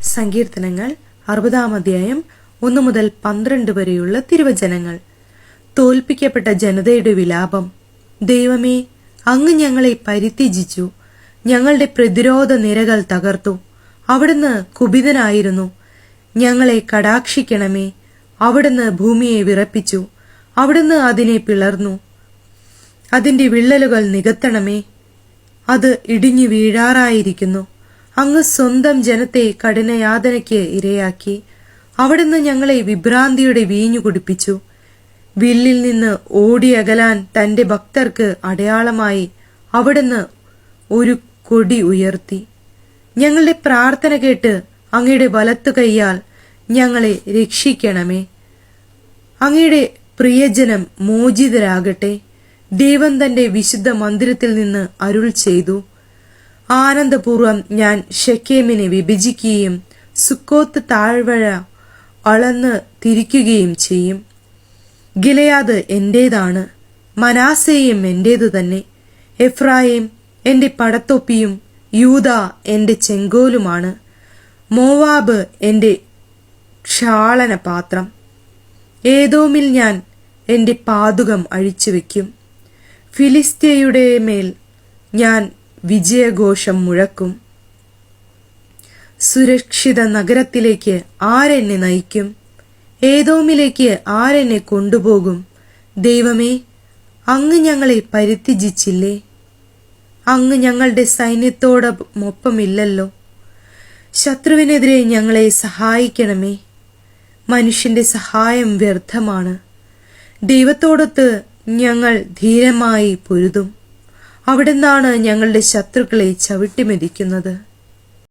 സങ്കീർത്തനങ്ങൾ 60-ാം അധ്യായം 1 മുതൽ 12 വരെയുള്ള തിരുവചനങ്ങൾ. തോൽപ്പിക്കപ്പെട്ട ജനതയുടെ വിലാപം. ദൈവമേ, അങ്ങ് ഞങ്ങളെ പരിത്യജിച്ചു. ഞങ്ങളുടെ പ്രതിരോധ നിരകൾ തകർത്തു. അവിടുന്ന് കുപിതനായിരുന്നു. ഞങ്ങളെ കടാക്ഷിക്കണമേ. അവിടുന്ന് ഭൂമിയെ വിറപ്പിച്ചു. അവിടുന്ന് അതിനെ പിളർന്നു. അതിന്റെ വിള്ളലുകൾ നികത്തണമേ. അത് ഇടിഞ്ഞു വീഴാറായിരിക്കുന്നു. അങ്ങ് സ്വന്തം ജനത്തെ കഠിനയാതനയ്ക്ക് ഇരയാക്കി. അവിടുന്ന് ഞങ്ങളെ വിഭ്രാന്തിയുടെ വീഞ്ഞു കുടിപ്പിച്ചു. വില്ലിൽ നിന്ന് ഓടിയകലാൻ തന്റെ ഭക്തർക്ക് അടയാളമായി അവിടുന്ന് ഒരു കൊടി ഉയർത്തി. ഞങ്ങളുടെ പ്രാർത്ഥന കേട്ട് അങ്ങയുടെ വലത്തു കൈയാൽ ഞങ്ങളെ രക്ഷിക്കണമേ. അങ്ങയുടെ പ്രിയജനം മോചിതരാകട്ടെ. ദൈവം തന്റെ വിശുദ്ധ മന്ദിരത്തിൽ നിന്ന് അരുൾ ചെയ്തു. ആനന്ദപൂർവം ഞാൻ ശെഖേമിനെ വിഭജിക്കുകയും സുക്കോത്ത് താഴ്വര അളന്ന് തിരിക്കുകയും ചെയ്യും. ഗിലെയാദ് എന്റേതാണ്, മനാസേയും എന്റേതു തന്നെ. എഫ്രായിം എന്റെ പടത്തൊപ്പിയും യൂദ എന്റെ ചെങ്കോലുമാണ്. മോവാബ് എന്റെ ക്ഷാളന പാത്രം. ഏദോമിൽ ഞാൻ എന്റെ പാതുകം അഴിച്ചുവെക്കും. ഫിലിസ്ത്യയുടെ മേൽ ഞാൻ വിജയഘോഷം മുഴക്കും. സുരക്ഷിത നഗരത്തിലേക്ക് ആരെന്നെ നയിക്കും? ഏദോമിലേക്ക് ആരെന്നെ കൊണ്ടുപോകും? ദൈവമേ, അങ്ങ് ഞങ്ങളെ പരിത്യജിച്ചില്ലേ? അങ്ങ് ഞങ്ങളുടെ സൈന്യത്തോടൊപ്പമില്ലല്ലോ. ശത്രുവിനെതിരെ ഞങ്ങളെ സഹായിക്കണമേ. മനുഷ്യന്റെ സഹായം വ്യർത്ഥമാണ്. ദൈവത്തോടൊത്ത് ഞങ്ങൾ ധീരമായി പൊരുതും. അവിടുന്നാണ് ഞങ്ങളുടെ ശത്രുക്കളെ ചവിട്ടിമെതിക്കുന്നത്.